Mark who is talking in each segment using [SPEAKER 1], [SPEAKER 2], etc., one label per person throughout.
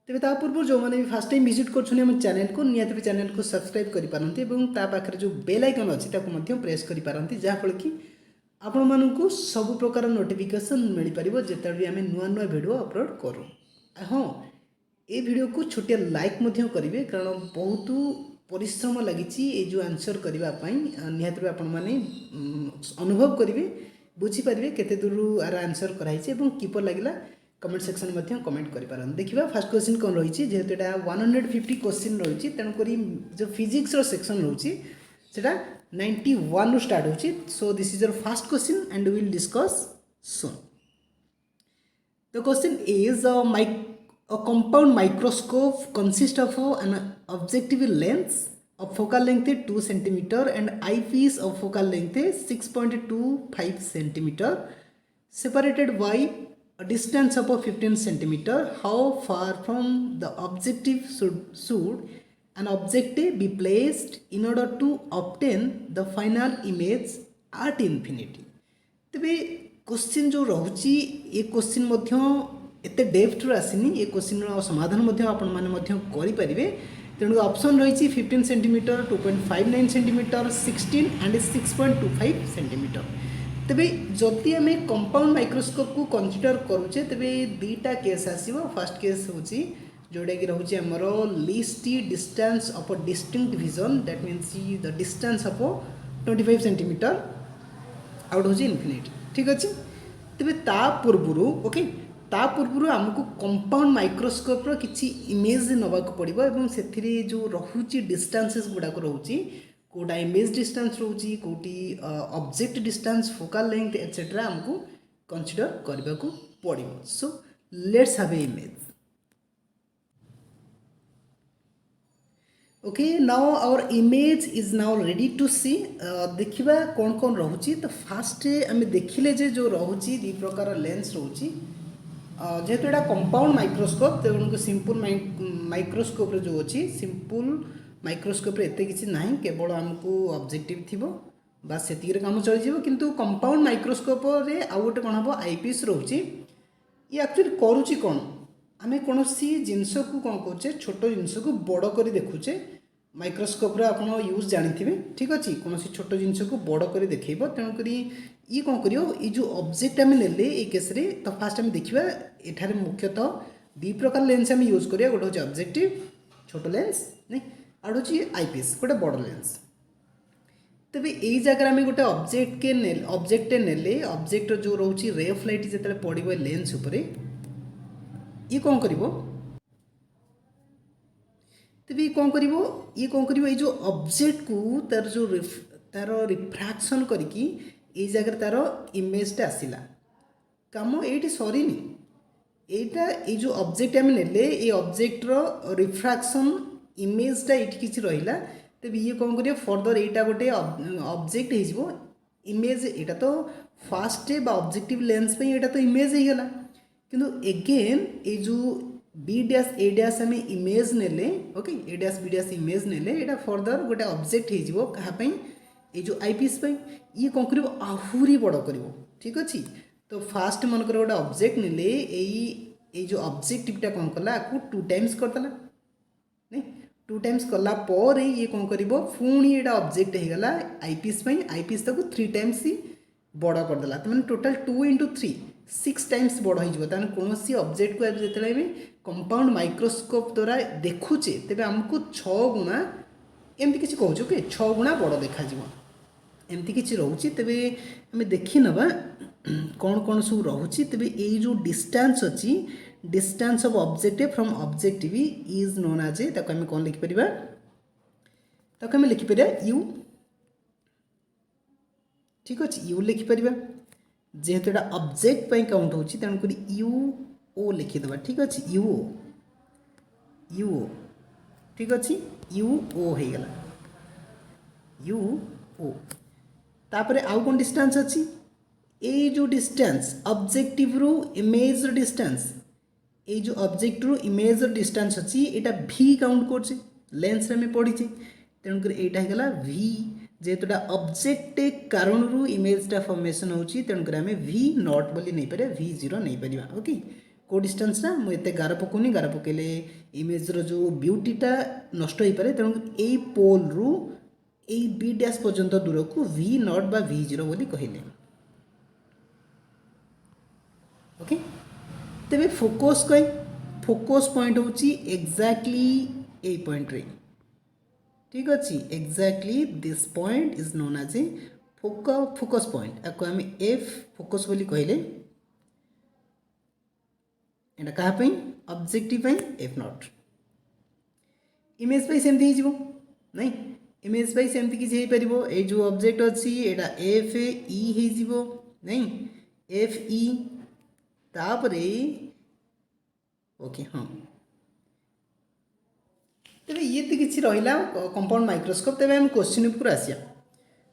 [SPEAKER 1] तेज ता पूर्व जो मैंने भी फास्ट टाइम विजिट कर चैनल को निहत चैनल को सब्सक्राइब करेंगे पाखे जो बेल आइकन अच्छी प्रेस करेंगे जहाँफल कि आपण मानक सब प्रकार नोटिफिकेशन मिल पार जिते भी आम नुआ नुआ भिड अपलोड करूँ। हाँ, ये वीडियो को छोटिया लाइक करेंगे कारण बहुत परिश्रम लगी जो आंसर करने निहत आपण मैंने अनुभव करेंगे बुझीपारे केते दूर आर आंसर कराई किपर लगे कमेंट सेक्शन में कमेंट करें। देखिए फास्ट क्वेश्चन कौन रही जेहेतु यहाँ 150 क्वेश्चन रही तेणुक जो फिजिक्स सेक्शन रही सेटा 91 रू स्टार्ट होची। So this is your first question and we will discuss soon. The question is a compound microscope consists of an objective lens of focal length 2 cm and eyepiece of focal length 6.25 cm separated by a distance of 15 cm. How far from the objective should an object be placed in order to obtain the final image at infinity? तेबे question जो रहुची ये question मध्य एते depth रो आसीनी ये question रो समाधान मध्य आपण माने मध्य करि परिबे। तेणु ऑप्शन रही 15 सेंटीमीटर 2.59 सेंटीमीटर 16 एंड 6.25 सेंटीमीटर। तेबे जदि आम कंपाउंड माइक्रोस्कोप को कंसीडर करूचे तेबे दुईटा केस आसीबो। फर्स्ट केस होची जोड़ा कि रोचे आमर least distance of a distinct vision that means the distance of 25 centimetre out होची इनफिनिटी। ठीक अच्छे तेबे ता पूर्व ओके ता पूर्व आमको कंपाउंड माइक्रोस्कोप रो किछि इमेज नबाक पड़िबो एवं सेथिरे जो रहुची डिस्टेंसेस गुडा को रहउची कोटा इमेज डिस्टेंस रहउची कोटी object distance focal length etcetera हमको कंसीडर करबा को पड़िबो। So let's have a image. Okay now our image is now ready to see. देखिबा कौन कौन रहुची। तो फास्ट आम देखिले जे जो रहुची दी प्रकार लेंस रहुची जेहेतु एटा कंपाउंड माइक्रोस्कोप तेणुक सिंपल माइक्रोस्कोप जो अच्छी सिंपल माइक्रोस्कोप एत कि ना केवल आमको ऑब्जेक्टिव थी बस से काम चली किंतु कंपाउंड माइक्रोस्कोप रे आउ गोटे कौन हम आईपीएस रोचे ये एक्चुअली करुच्ची कौन आम कौन जिनस को कौन कहे छोट जिनस को बड़ कर देखुचे माइक्रोस्कोप आप यूज जानी। ठीक अच्छे कौन छोट जिनस को बड़ कर देखेब तेणुक ये कौन कर जो ऑब्जेक्ट आम नेले ये केस रे तो फास्ट आम देखा एठारे मुख्यतः दी प्रकार लेंस आम यूज करिया गोटे होची ऑब्जेक्टिव छोट लेंस नहीं आउ होची आईपीएस गोटे बड़ लेंस। तबे यही जगह आम गोटे ऑब्जेक्ट नेले ऑब्जेक्ट जो रोची रे ऑफ लाइट जिते पड़ो लेंस उपरे ये कौन करिवो तेबे कौन करिवो ये कौन करिवो ये जो ऑब्जेक्ट को तार रिफ्रैक्शन करिकी ये जगह तार इमेजटा आसला काम ये सरीनी एटा ये जो ऑब्जेक्ट आम नेले ये ऑब्जेक्टर रिफ्रैक्शन इमेजटा ये किसी रहा तेबे ये कौन करियो फर्दर एटा गोटे ऑब्जेक्ट हो इमेज एटा तो फास्ट ऑब्जेक्टिव लेंस पे एटा तो इमेज हो गला किंतु एगेन ये जो बी डैश ए डैश आम इमेज नेले ओके ए डैश बी डैश इमेज नेले एटा फर्दर गोटे ऑब्जेक्ट हो कहाँ ये जो आईपीएस ये कौन कर आहूरी बड़ कर। ठीक अच्छे तो फास्ट मनकर गोटे ऑब्जेक्ट नेले ये जो ऑब्जेक्टिवटा कौन कला आपको 2 टाइम्स करदेला नहीं 2 टाइम्स कला पर ये कौन कर पुणी ये ऑब्जेक्ट होगला आईपीएस ताको 3 टाइम्स ही बड़ करदेला तो मैंने टोटाल 2 × 3 6 टाइम्स बड़ हो कौन ऑब्जेक्ट को जो कंपाउंड माइक्रोस्कोप द्वारा देखुचे तेज आमको 6 गुणा एमती किसी कहूँ ओके 6 गुणा बड़ देखा एमती किसी रोचे तेबे आम देखी नवा कौन कौन सब रोचे तेबे ये जो डिस्टेंस अच्छी distance of object from objective is known as ताको आम कौन लिखिपर ताको आम लिखिपर यू। ठीक अच्छे यू लिखिपर जेहेतु एटा ऑब्जेक्ट पे काउंट होची तेणुक यू ओ लिखिदेवा। ठीक अच्छे यू ओ ठीक अच्छे यू ओ हो गला यू ओ तापर आउ कौन डिस्टेंस अच्छी ये जो डिस्टेंस ऑब्जेक्टिव रू इमेज डिस्टेंस ये जो ऑब्जेक्ट रू इमेज डिस्टेंस अच्छी यहाँ भी काउंट कर लेंस में पढ़ी तेणुक यहाँ होगा भी जेहेतुटा ऑब्जेक्ट कारण रू इमेजटा फॉर्मेशन होची तेणुक आम भी नॉट बोली नहीं पारे V0 नहीं पारिबा। ओके को डिस्टेंस ना मुझे गार पकाउनी गार पकड़े इमेज रो जो ब्यूटीटा नष्ट हो पारे तेणु यही पोल रु यही बी डैश पर्यंत दूर को वी नॉट बा वी जीरो बोली कहले ओके तेरे फोकस कई फोकस पॉइंट होची एग्जैक्टली ए पॉइंट रे ठीक अच्छे exactly this point is known as a focus point आपको आम एफ फोकस बोली कहले एटा कहा पई ऑब्जेक्टिव पई एफ नॉट इमेज पई सेमती हो नहीं इमेज पई सेमती किसी हे परिबो ए जो ऑब्जेक्ट अछि एटा एफ ई हे जिवो नहीं एफ ई तापरे ओके हाँ तेरे ये तो किसी रहा कंपाउंड माइक्रोस्कोप तेरे हम क्वेश्चन उपर आसिया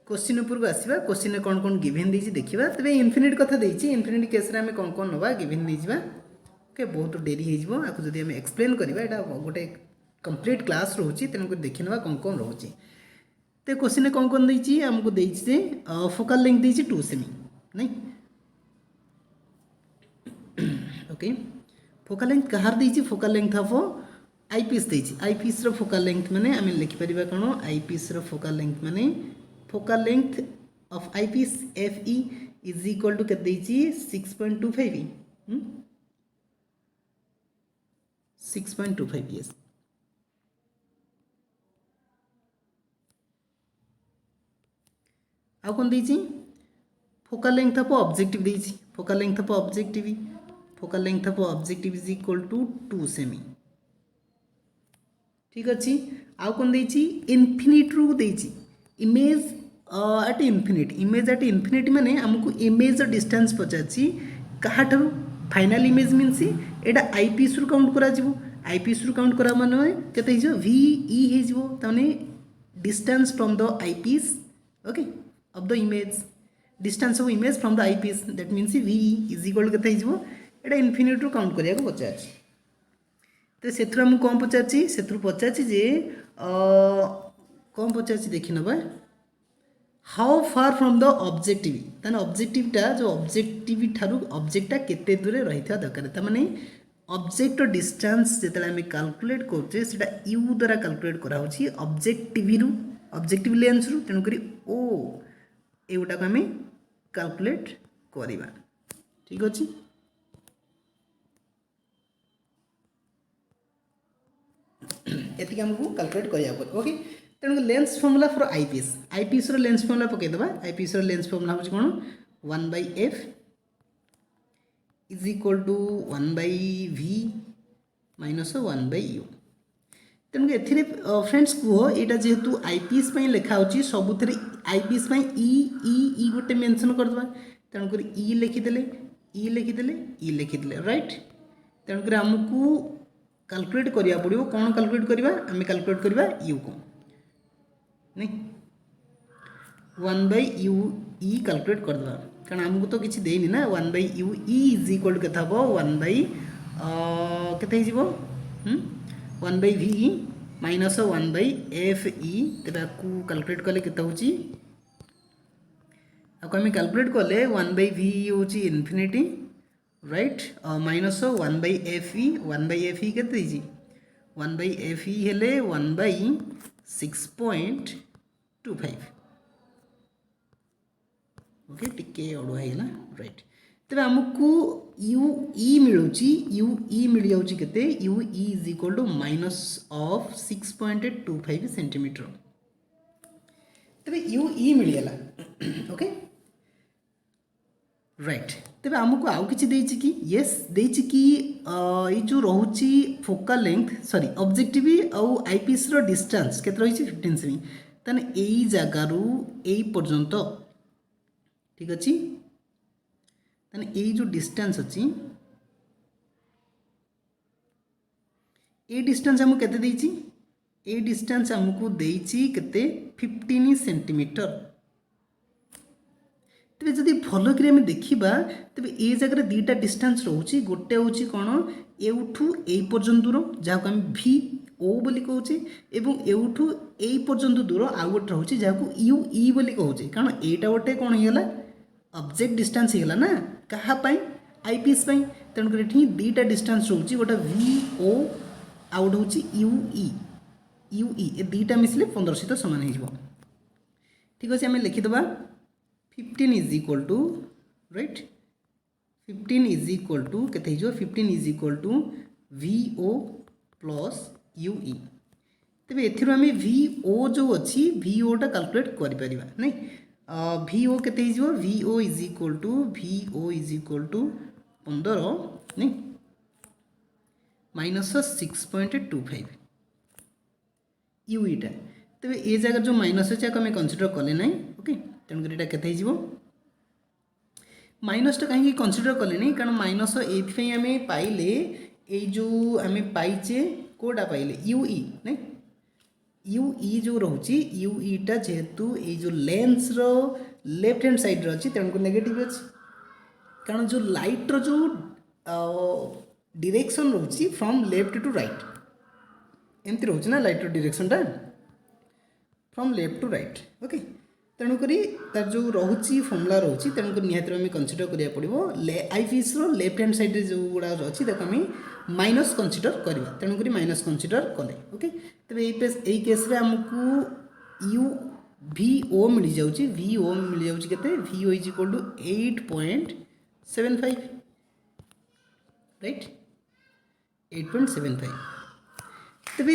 [SPEAKER 1] क्वेश्चन उपर को आसवा क्वेश्चन कौन कौन गिवेन देछि देखिबा तेरे इनफिनिट कथा देछि इनफिनिट केस रे हम कौन कौन नबा गिवेन देजिबा ओके बहुत डेरी हे जिवो आकु जदी हम एक्सप्लेन करबा एटा गोटे कंप्लीट क्लास रहउछि तेनु को देखि नबा कौन कौन रहउछि ते क्वेश्चन कौन कौन देछि हमको देछि जे फोकल लेंथ देछि 2 सेमी नहीं ओके फोकल लेंथ कहार देछि फोकल लेंथ ऑफ आईपीएस देछि आईपीएस रो फोकल लेंथ माने हम लिखि परिबा कोन आईपीएस रो फोकल लेंथ माने focal length of eyepiece F E is equal to के देछि 6.25 6.25 यस आ कोन देछि फोकल लेंथ ऑफ ऑब्जेक्टिव देछि focal length of objective focal length of objective is equal to 2 सेमी ठीक अच्छे आउ कौन देछि इनफिनिट रू देछि इमेज एट इनफिनिट माने हमको इमेज डिस्टेंस पचाछि कहाठरू फाइनल इमेज मीन्स एटा आईपीएस रु काउंट करा जिवो आईपीएस रु काउंट करा माने केते हिजो वी ई हे जिवो ताने distance from the eyepiece okay of the image distance of image from the eyepiece that means v is equal केते हिजो एटा इनफिनिट रु काउंट करिया को पचाछि तो से कौन पचार से पचार जे कौन पचार देखी नवा how far from the objective ताने ऑब्जेक्टिवटा जो ऑब्जेक्टिव ठारू ऑब्जेक्टटा केते दूर रही था दरकार ताने ऑब्जेक्ट डिस्टेंस जिते आम कैलकुलेट करछे सेटा यू द्वारा कैलकुलेट करा होछि ऑब्जेक्टिव लेंस रु तेणुक ओ एगुटा को आम कैलकुलेट करवा ठीक अच्छे एति हमको कैलकुलेट करिया पड़े ओके तेणु लेंस फॉर्मूला फॉर आईपीएस रो लेंस फॉर्मूला पकई दबा आईपीएस रो लेंस फॉर्मूला होछि कोन 1/f is equal to 1/v minus 1/u तेणु एथिरे फ्रेंड्स कहो एटा जेहेतु आईपीएस पई लिखा होछि सबुथरे आईपीएस पई ई गोटे मेंशन कर दबा तेणु कर ई लिखिदेले राइट तेणु कर हमकु कैलकुलेट करिया पड़िबो कौन कैलकुलेट करबा आम कैलकुलेट करबा यू को नहीं 1/u ई कैलकुलेट कर दबा कारण हमको तो किछि देनी ना 1/u ई इज इक्वल के थबो 1/, केते हिजिबो 1/v माइनस 1/fe तेबा को कैलकुलेट कले केते होची आको हम कैलकुलेट कले 1/v होची infinity right minus 1/fe 1/fe के 1/fe हेले 1/6.25 ओके टिके अड़ुआ है राइट तेरे आमको यू ई मिल जाऊँगी केते u e is equal to minus of 6.25 centimetre तेरे यू ई मिलगला ओके राइट तेरे आमको आउ कि देछि कि यस देछि कि ये जो रोची फोकल लेंथ सॉरी ऑब्जेक्टिव आउ आईपीएस रो डिस्टेंस केते रही 15 सेमी ताने एई जागारू एई पर्यंत ठीक अछि ताने एई जो डिस्टेंस अछि ए डिस्टेंस हमको केते देछि ए डिस्टेंस हमको देछि केते 15 सेंटीमीटर तेरे जदि भल कि देखा तेरे ये जगह दुईटा डिस्टेंस रोचे गोटे हूँ कौन एठू ए पर्यंत दूर जहाँ आम भी ओ बोली कहूचे एवं एठू ए पर्यंत दूर आउ गोटे रोचे जहाँ यू ई बोली कहूचे कारण एटा गोटे कौन होगा ऑब्जेक्ट डिस्टेंस होगा ना कहापाई आईपीएस तेणुकर ये दुईटा डिस्टेंस रोचे गोटे VO आउट हूँ UE ये दुईटा मिसले 15 सहित सामान हो ठीक अच्छे आम लिखिदे 15 is equal to right 15 is equal to के 15 is equal to VO plus UE तेज एथि आम VO जो अच्छी VOटा कैलकुलेट करें नहीं VO के VO इज इक्वल टू 15 नहीं -6.25 UEटा तेज ये जगह जो माइनस अच्छे आम कनसीडर कले ना ओके तेणुकर यहाँ के माइनसटा कहीं कनसीडर कले नहीं कारण माइनस ये आम पाइले ये जो आम पाइचे कोटा पाइले UE नहीं UE जो रोचे UEटा जेहेतु ये जो लेंस रो लेफ्ट हैंड साइड अच्छी तेणुकर नेगेटिव अच्छी कारण जो लाइट रो जो डायरेक्शन रोची फ्रॉम लेफ्ट टू राइट एमती रोचे ना लाइट रो डायरेक्शनटा from left to right okay तेणुक तार जो रोची फॉर्मूला रोची तेणुक निहाती आम कनसीडर करा पड़ो आईपीएस रो लेफ्ट हैंड साइड जो गुड़ा अच्छी आम माइनस कनसीडर करवा तेणुक माइनस कनसीडर कले ओके तेज यही केस आमको VO मिल जाऊँगी VO मिल जाऊँगी के VO is equal to 8.75 right 8.75 तेज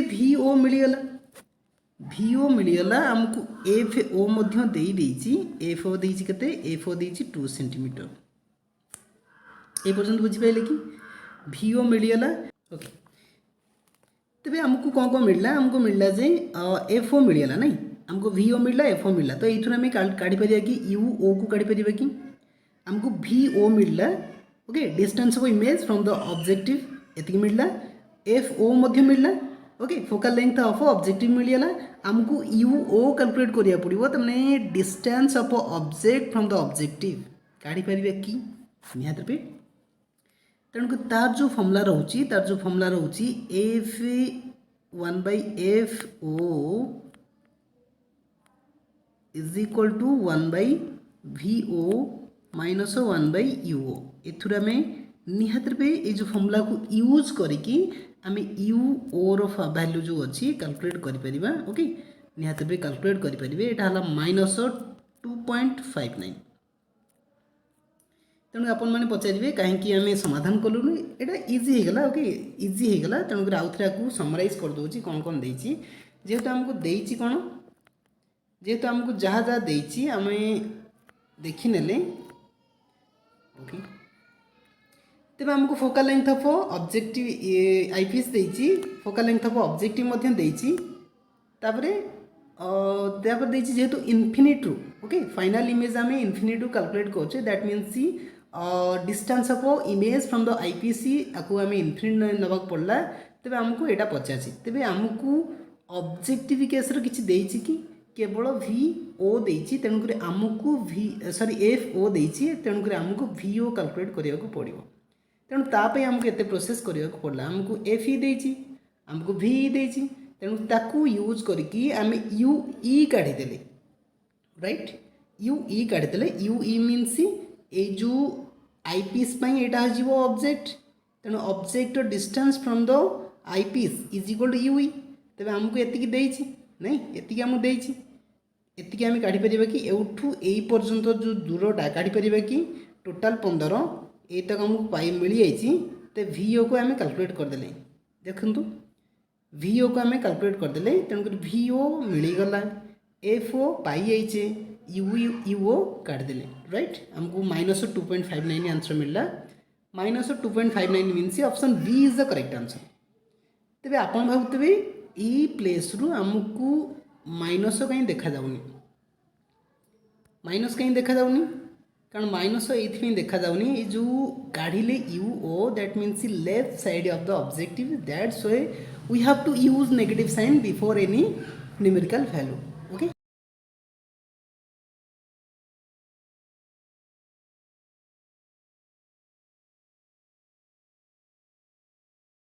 [SPEAKER 1] VO मिलगला आमको FO FO के FO 2 सेंटीमीटर ये पर्यंत बुझीपारे कि VO मिलगला ओके तेज आमको कौन कौन मिलला आमको मिलला जे FO मिलगला नहीं आमको VO मिलला FO मिलला तो ये आम काढ़ी कि UO को काढ़ी पार कि आमको VO मिलला okay distance of image from the objective एति मिलला FO मध्य मिलला okay focal length of objective मिलगला आमको UO कैलकुलेट करिया पड़िबो तमने distance of object from the objective काढ़ी पारिबे कि निहात पे तेणुक तार जो फॉर्मूला रोची F1/FO is equal to 1/VO minus 1/UO एथुर आम निहात पे ये जो फॉर्मूला को यूज करिकी आम UO रो वैल्यू जो अच्छी कैलकुलेट करिपरिबा ओके निहात पे कैलकुलेट करिपरिबे एटा हला -2.59 तेणु आपण मैंने पचारे कहीं आम समाधान कलुन यहाँ इजी होगला ओके इजी होगला तेणुक आउ थे आपको समराइज करदे कौन कौन देती जेहेतु आमको देती कौन जेहेतु आमको जहाँ जहाँ देती आम देखने ओके तेज आमको focal length of objective IPS देती फोकल लेंथ ऑफ ऑब्जेक्टिव देती जेहेतु इनफिनिट रू ओके फाइनल इमेज आम इनफिनिट रू कैलकुलेट करें that means distance of image from the IPC आपको आम इनफिनिट नवाक पड़ला तेज आमको यहाँ पचासी तेज आमको ऑब्जेक्टिव केस किसी देती कि केवल VO देती तेणुक आमको FO देती तेणुक आमको VO कैलकुलेट करने पड़ो तेणु तापाई आमको एत प्रोसेस करने पड़ला आमको FE देती आमको VE देती तेणु ताकू यूज करके आम UE काढ़ीदे राइट UE काढ़ीदे UE मीन्स ये जो आईपीएस यहाँ हो ऑब्जेक्ट तेणु object distance from the eyepiece is equal to UE तेज आमको एति देती नहीं एति आमको देती एति आम काढ़ी पार कि एठू यही पर्यंत जो दूरटा काढ़ी पार कि टोटाल 15 ये तक आमको मिल जाइए तो VO को आम कैलकुलेट करदे देखु VO को आम कैलकुलेट करदे तेणुक VO मिलगला FO पाई जाइए UO काढ़ीदे राइट आमको -2.59 आंसर मिलला -2.59 means option B is the correct answer तेज आप भावुवे ये प्लेस रु आमको माइनस कहीं देखा जाऊनी माइनस कहीं देखा जाऊनी कारण माइनस ये देखा जाऊनी ये जो काढ़िले UO that means left side of the objective that's why we have to use negative sign before any numerical value